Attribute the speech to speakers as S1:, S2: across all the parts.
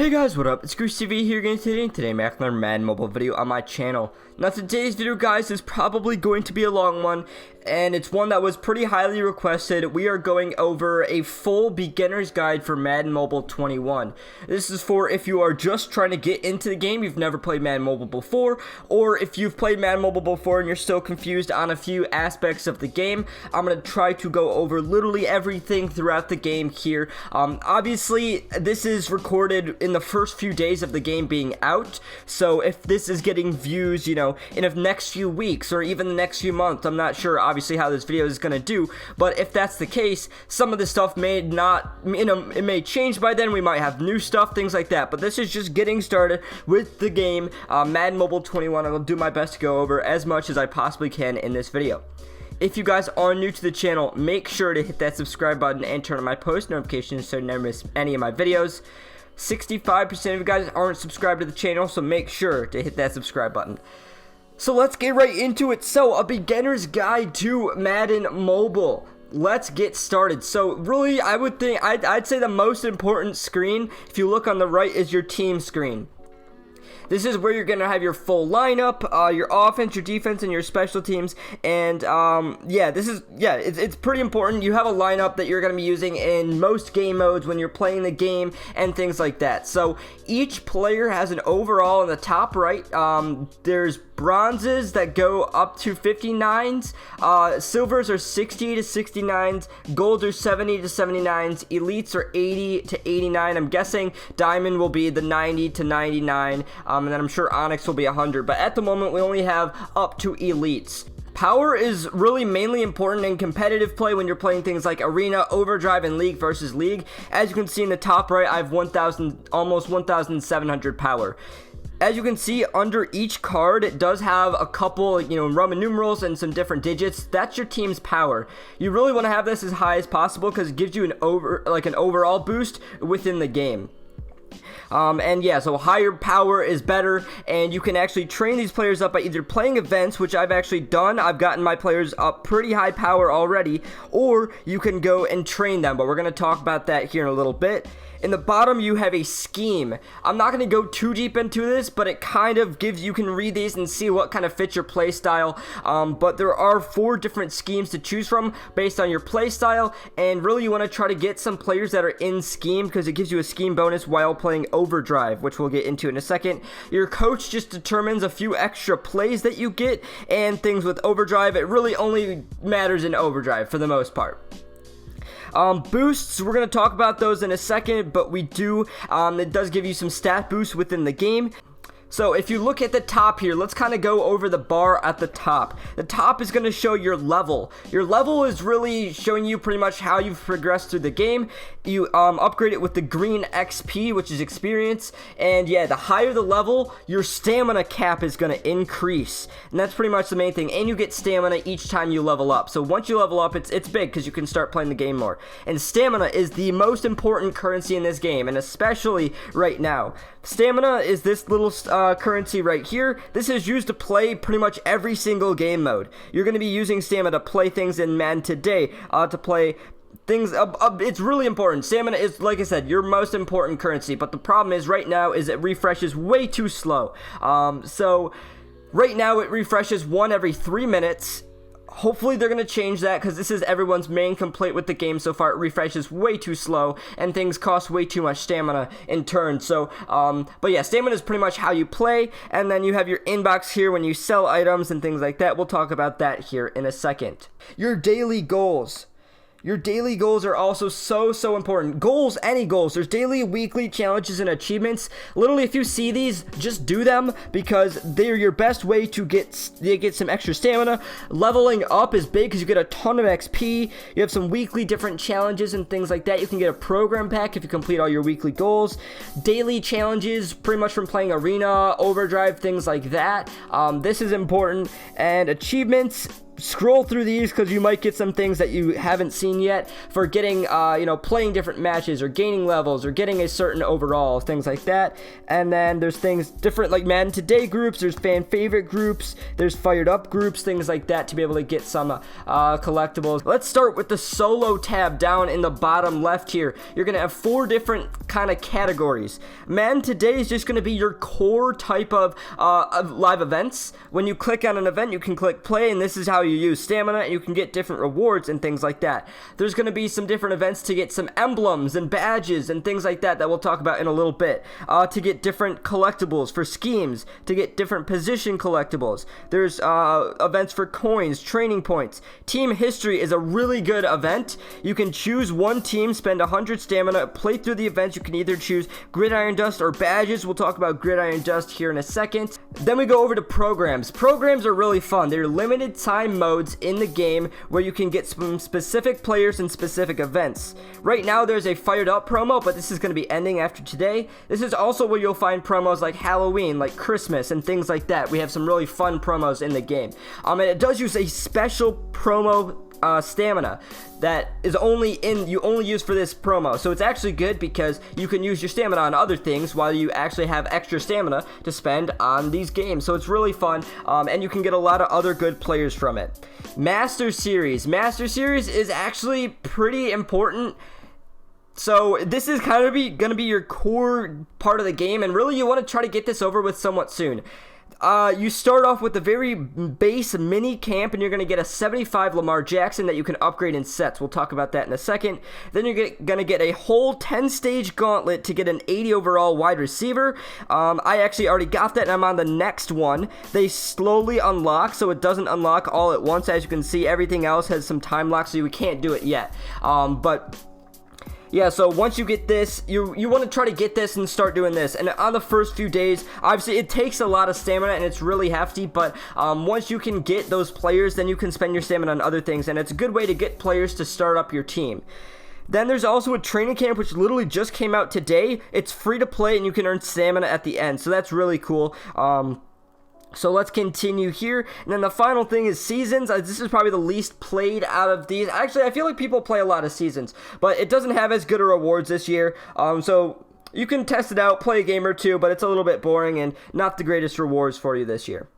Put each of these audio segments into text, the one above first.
S1: Hey guys, what up? It's Goose TV here again today, and today I'm back with another Madden mobile video on my channel. Now today's video, guys, is probably going to be a long one, and it's one that was pretty highly requested. We are going over a full beginner's guide for Madden Mobile 21. This is for if you are just trying to get into the game, you've never played Madden Mobile before, or if you've played Madden Mobile before and you're still confused on a few aspects of the game. I'm going to try to go over literally everything throughout the game here. Obviously, this is recorded in the first few days of the game being out, so if this is getting views, you know, in the next few weeks or even the next few months, I'm not sure obviously how this video is going to do, but if that's the case, some of the stuff may not, you know, it may change by then. We might have new stuff, things like that, but this is just getting started with the game, Madden Mobile 21. I will do my best to go over as much as I possibly can in this video. If you guys are new to the channel, make sure to hit that subscribe button and turn on my post notifications so you never miss any of my videos. 65% of you guys aren't subscribed to the channel, so make sure to hit that subscribe button. So let's get right into it. So, a beginner's guide to Madden Mobile. Let's get started. So really, I would think, I'd say the most important screen, if you look on the right, is your team screen. This is where you're going to have your full lineup, your offense, your defense, and your special teams. And, it's pretty important. You have a lineup that you're going to be using in most game modes when you're playing the game and things like that. So, each player has an overall in the top right. There's bronzes that go up to 59s. Silvers are 60 to 69s. Golds are 70 to 79s. Elites are 80 to 89. I'm guessing diamond will be the 90 to 99. And then I'm sure Onyx will be 100, but at the moment we only have up to elites. Power is really mainly important in competitive play when you're playing things like Arena, Overdrive, and League versus League. As you can see in the top right, I have almost 1,700 power. As you can see, under each card, it does have a couple, Roman numerals and some different digits. That's your team's power. You really want to have this as high as possible because it gives you an overall boost within the game. So higher power is better, and you can actually train these players up by either playing events, which I've actually done. I've gotten my players up pretty high power already, or you can go and train them, but we're going to talk about that here in a little bit. In the bottom, you have a scheme. I'm not going to go too deep into this, but it kind of gives, you can read these and see what kind of fits your play style. But there are 4 different schemes to choose from based on your play style, and really you want to try to get some players that are in scheme because it gives you a scheme bonus while playing Overdrive, which we'll get into in a second. Your coach just determines a few extra plays that you get, and things with Overdrive, it really only matters in Overdrive for the most part. Boosts, we're going to talk about those in a second, but we do, it does give you some stat boosts within the game. So if you look at the top here, let's kind of go over the bar at the top. The top is going to show your level. Your level is really showing you pretty much how you've progressed through the game. You upgrade it with the green XP, which is experience. And yeah, the higher the level, your stamina cap is going to increase. And that's pretty much the main thing. And you get stamina each time you level up. So once you level up, it's big because you can start playing the game more. And stamina is the most important currency in this game, and especially right now. Stamina is this little currency right here. This is used to play pretty much every single game mode. You're going to be using stamina to play things in Madden today, to play things. It's really important. Stamina is, like I said, your most important currency, but the problem is right now is it refreshes way too slow. So right now it refreshes 1 every 3 minutes. Hopefully they're going to change that because this is everyone's main complaint with the game so far. It refreshes way too slow and things cost way too much stamina in turn. So, but yeah, stamina is pretty much how you play. And then you have your inbox here when you sell items and things like that. We'll talk about that here in a second. Your daily goals. Your daily goals are also so important. Goals, any goals. There's daily, weekly challenges and achievements. Literally, if you see these, just do them because they're your best way to get some extra stamina. Leveling up is big because you get a ton of XP. You have some weekly different challenges and things like that. You can get a program pack if you complete all your weekly goals. Daily challenges, pretty much from playing Arena, Overdrive, things like that. This is important. And achievements. scroll through these because you might get some things that you haven't seen yet for getting, playing different matches or gaining levels or getting a certain overall, things like that. And then there's things different like Madden Today groups, there's fan favorite groups, there's fired up groups, things like that to be able to get some collectibles. Let's start with the solo tab down in the bottom left here. You're going to have 4 different kind of categories. Madden Today is just going to be your core type of live events. When you click on an event, you can click play, and this is how you use stamina, and you can get different rewards and things like that. There's going to be some different events to get some emblems and badges and things like that we'll talk about in a little bit. To get different collectibles for schemes, to get different position collectibles. There's events for coins, training points. Team history is a really good event. You can choose one team, spend 100 stamina, play through the events. You can either choose gridiron dust or badges. We'll talk about gridiron dust here in a second. Then we go over to programs. Programs are really fun. They're limited time modes in the game where you can get some specific players and specific events. Right now there's a fired up promo, but this is going to be ending after today. This is also where you'll find promos like Halloween, like Christmas, and things like that. We have some really fun promos in the game. And it does use a special promo stamina that is you only use for this promo. So it's actually good because you can use your stamina on other things while you actually have extra stamina to spend on these games. So it's really fun, and you can get a lot of other good players from it. Master Series. Master Series is actually pretty important. So this is kind of going to be your core part of the game, and really you want to try to get this over with somewhat soon. You start off with the very base mini camp, and you're going to get a 75 Lamar Jackson that you can upgrade in sets. We'll talk about that in a second. Then you're going to get a whole 10-stage gauntlet to get an 80 overall wide receiver. I actually already got that, and I'm on the next one. They slowly unlock, so it doesn't unlock all at once. As you can see, everything else has some time lock, so we can't do it yet. Yeah, so once you get this, you want to try to get this and start doing this. And on the first few days, obviously it takes a lot of stamina and it's really hefty, but once you can get those players, then you can spend your stamina on other things, and it's a good way to get players to start up your team. Then there's also a training camp, which literally just came out today. It's free to play, and you can earn stamina at the end, so that's really cool. So let's continue here. And then the final thing is seasons. This is probably the least played out of these. Actually, I feel like people play a lot of seasons, but it doesn't have as good of rewards this year. So you can test it out, play a game or two, but it's a little bit boring and not the greatest rewards for you this year.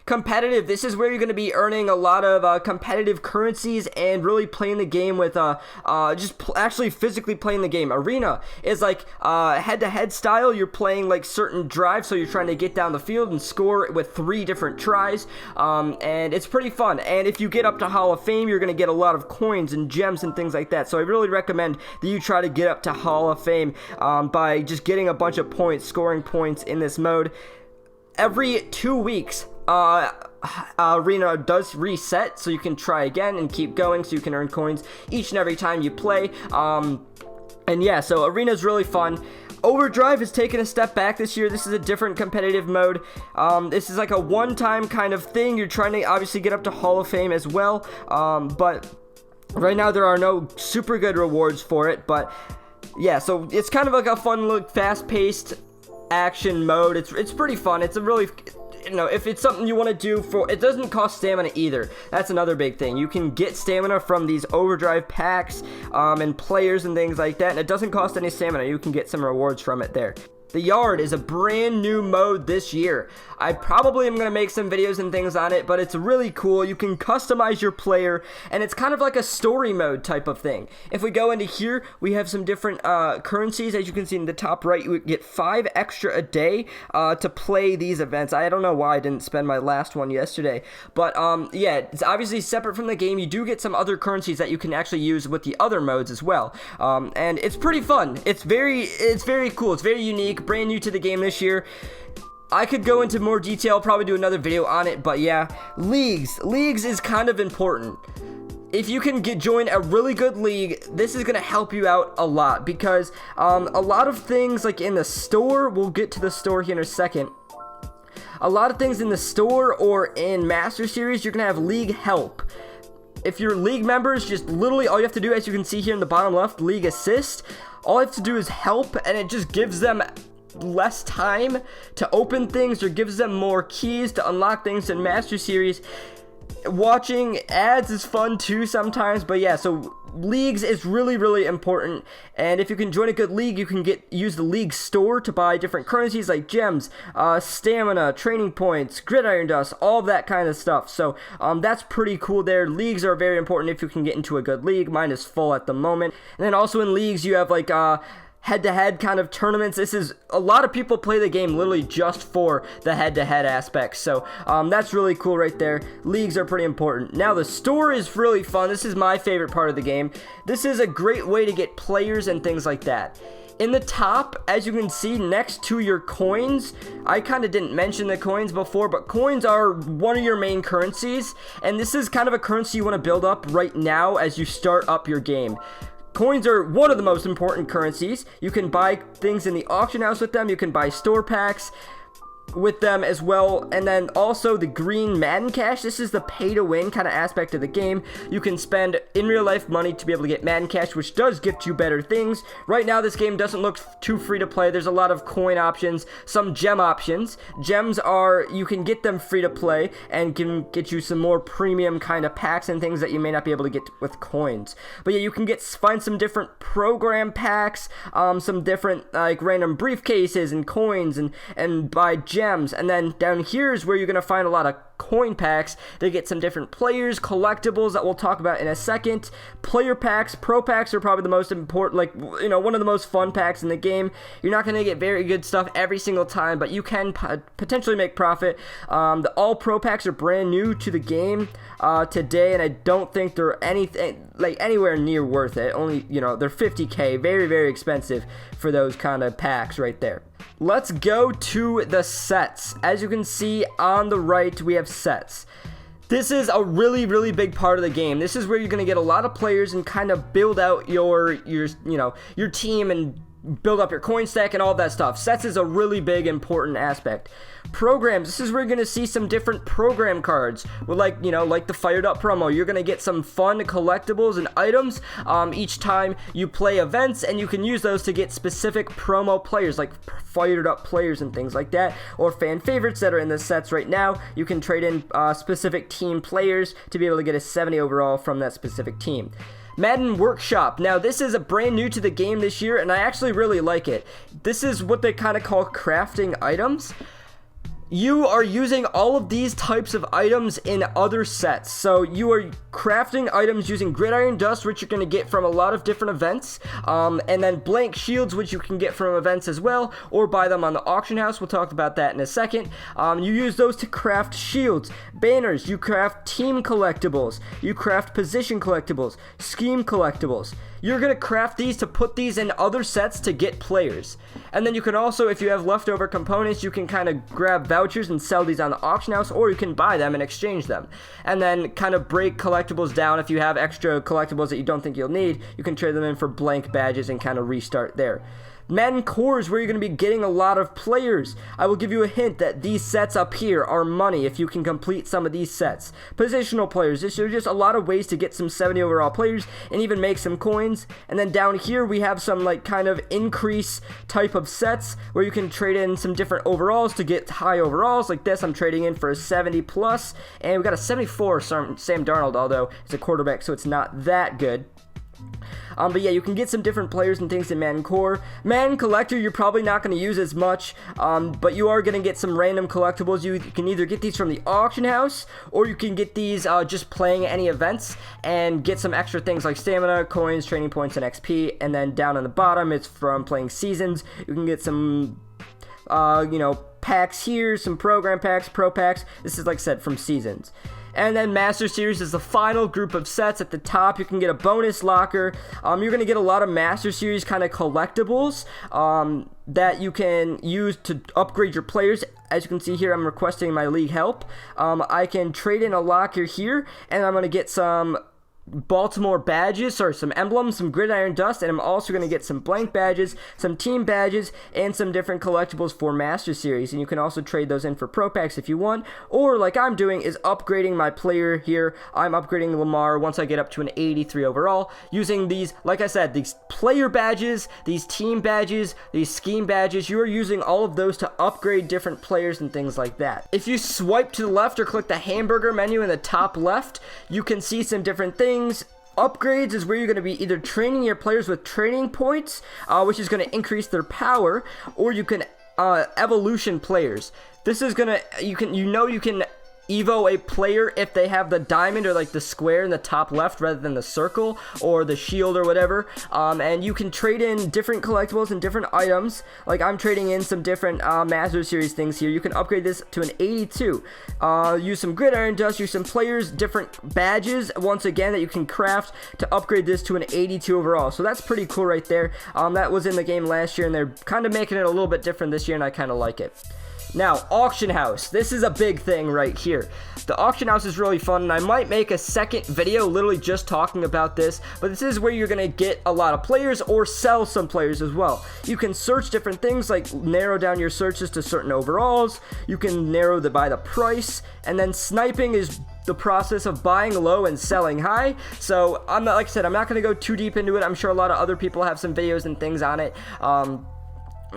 S1: Competitive. This is where you're going to be earning a lot of competitive currencies and really playing the game with actually physically playing the game. Arena is like head-to-head style. You're playing like certain drives, so you're trying to get down the field and score with 3 different tries, and it's pretty fun. And if you get up to Hall of Fame, you're going to get a lot of coins and gems and things like that. So I really recommend that you try to get up to Hall of Fame by just getting a bunch of points, scoring points in this mode. Every 2 weeks, Arena does reset, so you can try again and keep going, so you can earn coins each and every time you play. And yeah, so Arena is really fun. Overdrive has taken a step back this year. This is a different competitive mode. This is like a one-time kind of thing. You're trying to obviously get up to Hall of Fame as well, but right now there are no super good rewards for it. But yeah, so it's kind of like a fun, look, fast-paced action mode. It's pretty fun. It's a really, if it's something you want to do it doesn't cost stamina either. That's another big thing. You can get stamina from these overdrive packs and players and things like that, and it doesn't cost any stamina. You can get some rewards from it there. The Yard is a brand new mode this year. I probably am going to make some videos and things on it, but it's really cool. You can customize your player, and it's kind of like a story mode type of thing. If we go into here, we have some different currencies. As you can see in the top right, you get 5 extra a day to play these events. I don't know why I didn't spend my last one yesterday, but yeah, it's obviously separate from the game. You do get some other currencies that you can actually use with the other modes as well, and it's pretty fun. It's very cool. It's very unique. Brand new to the game this year. I could go into more detail, probably do another video on it, but yeah, leagues is kind of important. If you can join a really good league, this is going to help you out a lot, because a lot of things like in the store, we'll get to the store here in a second. A lot of things in the store or in Master Series, you're going to have league help. If you're league members, just literally all you have to do, as you can see here in the bottom left, league assist, all you have to do is help, and it just gives them less time to open things or gives them more keys to unlock things in Master Series. watching ads is fun too sometimes, but yeah, so leagues is really important, and if you can join a good league, you can use the league store to buy different currencies like gems, stamina, training points, gridiron dust, all of that kind of stuff. So that's pretty cool there. Leagues are very important if you can get into a good league. Mine is full at the moment. And then also in leagues you have like head-to-head kind of tournaments. This is a lot of people play the game literally just for the head-to-head aspect, so that's really cool right there. Leagues are pretty important. Now the store is really fun. This is my favorite part of the game. This is a great way to get players and things like that. In the top, as you can see, next to your coins, I kind of didn't mention the coins before, but coins are one of your main currencies, and this is kind of a currency you want to build up right now as you start up your game. Coins are one of the most important currencies. You can buy things in the auction house with them. You can buy store packs with them as well. And then also the green Madden cash. This is the pay to win kind of aspect of the game. You can spend in real life money to be able to get Madden cash, which does gift you better things. Right now this game doesn't look too free to play. There's a lot of coin options, some gem options. Gems are, you can get them free to play and can get you some more premium kind of packs and things that you may not be able to get with coins. But yeah, you can find some different program packs, some different like random briefcases and coins and buy gems. And then down here is where you're going to find a lot of coin packs to get some different players, collectibles that we'll talk about in a second. Player packs, pro packs are probably the most important, like, you know, one of the most fun packs in the game. You're not going to get very good stuff every single time, but you can potentially make profit. The all pro packs are brand new to the game today, and I don't think they're anything like anywhere near worth it. Only, you know, they're 50k, very expensive for those kind of packs right there. Let's go to the sets. As you can see on the right, we have sets. This is a really big part of the game. This is where you're going to get a lot of players and kind of build out your team and build up your coin stack and all that stuff. Sets is a really big important aspect. Programs, this is where you're going to see some different program cards with like the Fired Up promo. You're going to get some fun collectibles and items each time you play events, and you can use those to get specific promo players like Fired Up players and things like that, or fan favorites that are in the sets right now. You can trade in specific team players to be able to get a 70 overall from that specific team. Madden Workshop. Now this is a brand new to the game this year, and I actually really like it. This is what they kind of call crafting items. You are using all of these types of items in other sets. So you are crafting items using gridiron dust, which you're going to get from a lot of different events, and then blank shields, which you can get from events as well, or buy them on the auction house. We'll talk about that in a second. You use those to craft shields, banners, you craft team collectibles, you craft position collectibles, scheme collectibles. You're going to craft these to put these in other sets to get players. And then you can also, if you have leftover components, you can kind of grab vouchers and sell these on the auction house, or you can buy them and exchange them. And then kind of break collectibles down. If you have extra collectibles that you don't think you'll need, you can trade them in for blank badges and kind of restart there. Madden Core is where you're going to be getting a lot of players. I will give you a hint that these sets up here are money if you can complete some of these sets. Positional players, there's just a lot of ways to get some 70 overall players and even make some coins. And then down here we have some like kind of increase type of sets where you can trade in some different overalls to get high overalls. Like this, I'm trading in for a 70 plus, and we got a 74 Sam Darnold, although it's a quarterback, so it's not that good. But yeah, you can get some different players and things in Madden Core. Madden Collector, you're probably not going to use as much, but you are going to get some random collectibles. You can either get these from the auction house, or you can get these just playing any events and get some extra things like stamina, coins, training points, and XP. And then down on the bottom, it's from playing seasons. You can get some, packs here, some program packs, pro packs. This is, like I said, from seasons. And then Master Series is the final group of sets. At the top, you can get a bonus locker. You're going to get a lot of Master Series kind of collectibles that you can use to upgrade your players. As you can see here, I'm requesting my league help. I can trade in a locker here, and I'm going to get some Baltimore badges, sorry, some emblems, some gridiron dust, and I'm also going to get some blank badges, some team badges, and some different collectibles for Master Series. And you can also trade those in for Pro Packs if you want, or like I'm doing is upgrading my player here. I'm upgrading Lamar once I get up to an 83 overall using these, like I said, these player badges, these team badges, these scheme badges. You are using all of those to upgrade different players and things like that. If you swipe to the left or click the hamburger menu in the top left, you can see some different things. Upgrades is where you're going to be either training your players with training points, which is going to increase their power, or you can evolution players. This is gonna you can Evo a player if they have the diamond or like the square in the top left rather than the circle or the shield or whatever. And you can trade in different collectibles and different items. Like I'm trading in some different Master Series things here. You can upgrade this to an 82. Use some gridiron dust, use some players, different badges once again that you can craft to upgrade this to an 82 overall. So that's pretty cool right there. That was in the game last year and they're kind of making it a little bit different this year and I kind of like it. Now, auction house. This is a big thing right here. The auction house is really fun, and I might make a second video literally just talking about this, but this is where you're going to get a lot of players or sell some players as well. You can search different things, like narrow down your searches to certain overalls. You can narrow by the price, and then sniping is the process of buying low and selling high. So, like I said, I'm not going to go too deep into it. I'm sure a lot of other people have some videos and things on it.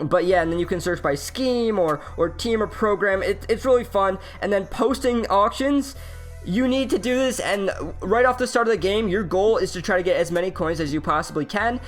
S1: But yeah, and then you can search by scheme or team or program. It's really fun. And then posting auctions, you need to do this, and right off the start of the game, your goal is to try to get as many coins as you possibly can.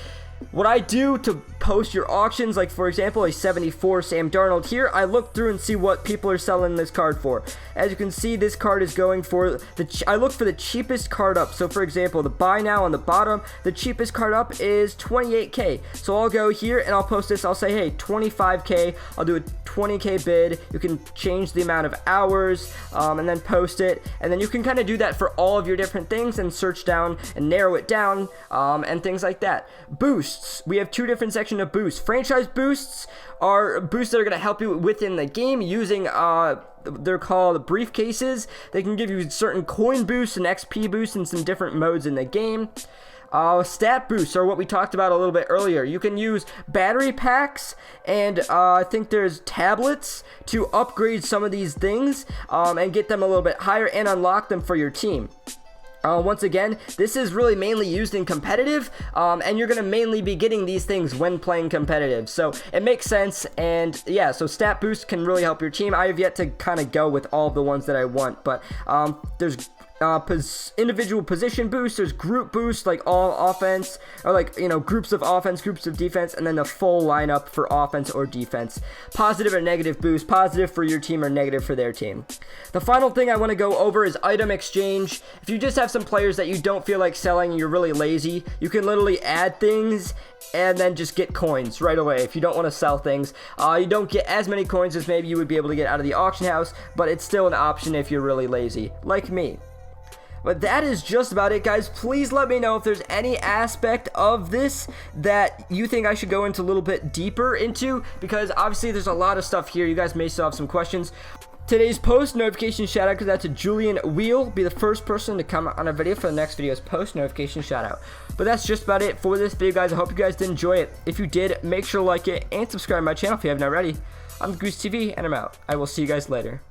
S1: What I do to post your auctions, like for example a 74 Sam Darnold here, I look through and see what people are selling this card for. As you can see, this card is going for I look for the cheapest card up. So for example, the buy now on the bottom, the cheapest card up is 28k. So I'll go here and I'll post this. I'll say, hey, 25k. I'll do a 20k bid. You can change the amount of hours and then post it, and then you can kind of do that for all of your different things and search down and narrow it down and things like that. Boosts. We have two different sections of boosts. Franchise boosts are boosts that are going to help you within the game using they're called briefcases. They can give you certain coin boosts and XP boosts in some different modes in the game. Stat boosts are what we talked about a little bit earlier. You can use battery packs and I think there's tablets to upgrade some of these things and get them a little bit higher and unlock them for your team. Once again, this is really mainly used in competitive, and you're going to mainly be getting these things when playing competitive, so it makes sense. And yeah, so stat boosts can really help your team. I have yet to kind of go with all of the ones that I want, but there's individual position boosts, there's group boosts, like all offense, or like, you know, groups of offense, groups of defense, and then the full lineup for offense or defense. Positive or negative boost, positive for your team or negative for their team. The final thing I want to go over is item exchange. If you just have some players that you don't feel like selling and you're really lazy, you can literally add things and then just get coins right away. If you don't want to sell things, you don't get as many coins as maybe you would be able to get out of the auction house, but it's still an option if you're really lazy, like me. But that is just about it, guys. Please let me know if there's any aspect of this that you think I should go into a little bit deeper into, because obviously there's a lot of stuff here. You guys may still have some questions. Today's post notification shout out goes out to Julian Wheel. Be the first person to comment on a video for the next video's post notification shout out. But that's just about it for this video, guys. I hope you guys did enjoy it. If you did, make sure to like it and subscribe to my channel if you haven't already. I'm Goose TV and I'm out. I will see you guys later.